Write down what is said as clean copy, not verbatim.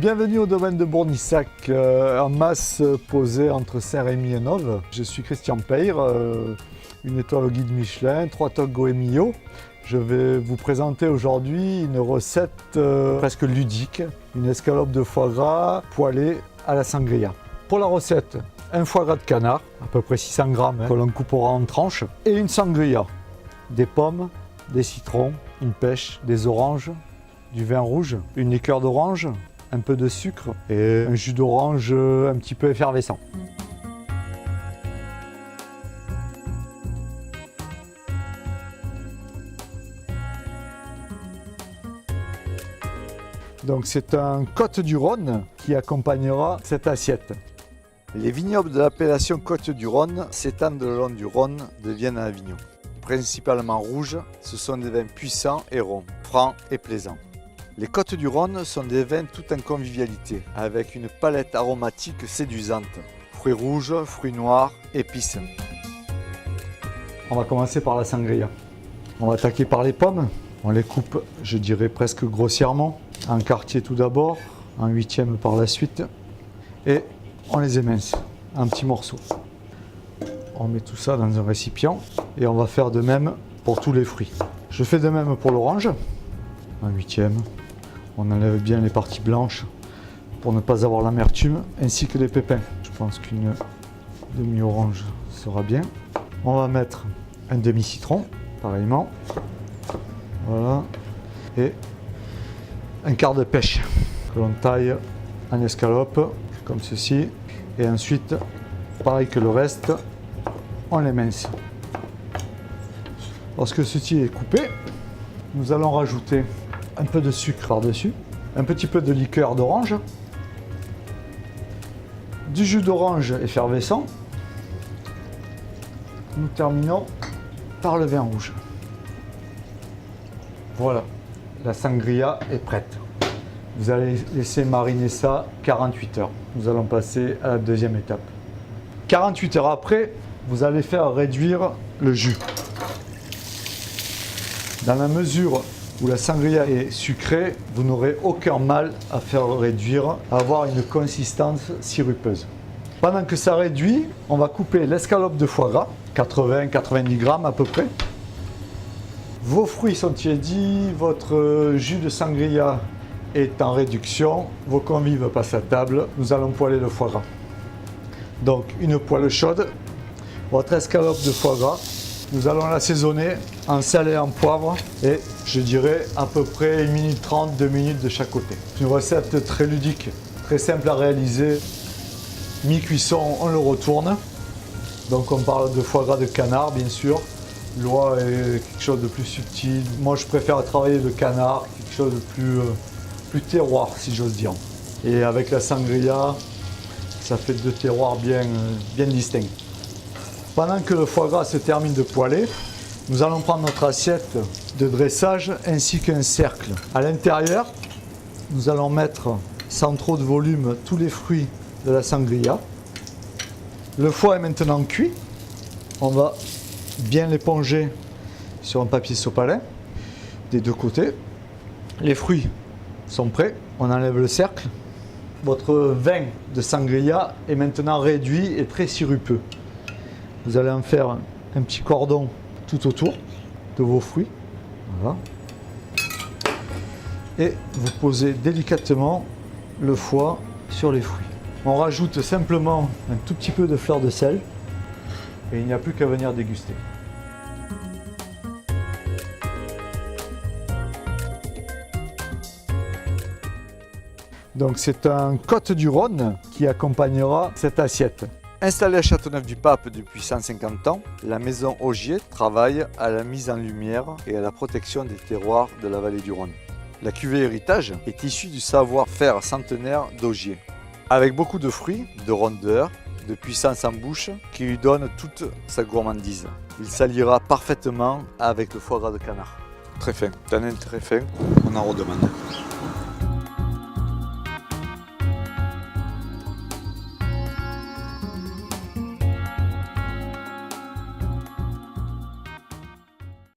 Bienvenue au domaine de Bournissac, en masse posée entre Saint-Rémy et Nove. Je suis Christian Peyre, une étoile au guide Michelin, 3 toques Goemio. Je vais vous présenter aujourd'hui une recette presque ludique, une escalope de foie gras poêlée à la sangria. Pour la recette, un foie gras de canard, à peu près 600 grammes, que l'on coupera en tranches, et une sangria, des pommes, des citrons, une pêche, des oranges, du vin rouge, une liqueur d'orange, un peu de sucre et un jus d'orange un petit peu effervescent. Donc c'est un Côtes-du-Rhône qui accompagnera cette assiette. Les vignobles de l'appellation Côtes-du-Rhône s'étendent le long du Rhône de Vienne à Avignon. Principalement rouges, ce sont des vins puissants et ronds, francs et plaisants. Les Côtes-du-Rhône sont des vins tout en convivialité, avec une palette aromatique séduisante. Fruits rouges, fruits noirs, épices. On va commencer par la sangria. On va attaquer par les pommes. On les coupe, je dirais presque grossièrement, en quartier tout d'abord, en huitième par la suite, et on les émince en petits morceaux. On met tout ça dans un récipient et on va faire de même pour tous les fruits. Je fais de même pour l'orange, en huitième. On enlève bien les parties blanches pour ne pas avoir l'amertume, ainsi que les pépins. Je pense qu'une demi-orange sera bien. On va mettre un demi-citron, pareillement. Voilà. Et un quart de pêche que l'on taille en escalope, comme ceci. Et ensuite, pareil que le reste, on l'émince. Lorsque ceci est coupé, nous allons rajouter un peu de sucre par-dessus, un petit peu de liqueur d'orange, du jus d'orange effervescent. Nous terminons par le vin rouge. Voilà, la sangria est prête. Vous allez laisser mariner ça 48 heures. Nous allons passer à la deuxième étape. 48 heures après, vous allez faire réduire le jus. Dans la mesure où la sangria est sucrée, vous n'aurez aucun mal à faire réduire, à avoir une consistance sirupeuse. Pendant que ça réduit, on va couper l'escalope de foie gras, 80-90 grammes à peu près. Vos fruits sont tiédis, votre jus de sangria est en réduction, vos convives passent à table, nous allons poêler le foie gras. Donc une poêle chaude, votre escalope de foie gras, nous allons l'assaisonner en sel et en poivre et je dirais à peu près 1 minute 30, 2 minutes de chaque côté. C'est une recette très ludique, très simple à réaliser. Mi-cuisson, on le retourne. Donc on parle de foie gras de canard bien sûr. L'oie est quelque chose de plus subtil. Moi je préfère travailler le canard, quelque chose de plus terroir si j'ose dire. Et avec la sangria, ça fait 2 terroirs bien distincts. Pendant que le foie gras se termine de poêler, nous allons prendre notre assiette de dressage ainsi qu'un cercle. À l'intérieur, nous allons mettre sans trop de volume tous les fruits de la sangria. Le foie est maintenant cuit. On va bien l'éponger sur un papier sopalin des deux côtés. Les fruits sont prêts. On enlève le cercle. Votre vin de sangria est maintenant réduit et très sirupeux. Vous allez en faire un petit cordon tout autour de vos fruits. Voilà. Et vous posez délicatement le foie sur les fruits. On rajoute simplement un tout petit peu de fleur de sel et il n'y a plus qu'à venir déguster. Donc c'est un Côtes-du-Rhône qui accompagnera cette assiette. Installée à Châteauneuf-du-Pape depuis 150 ans, la maison Augier travaille à la mise en lumière et à la protection des terroirs de la vallée du Rhône. La cuvée Héritage est issue du savoir-faire centenaire d'Augier, avec beaucoup de fruits, de rondeur, de puissance en bouche qui lui donne toute sa gourmandise. Il s'alliera parfaitement avec le foie gras de canard. Très fin, tanin très fin, on en redemande.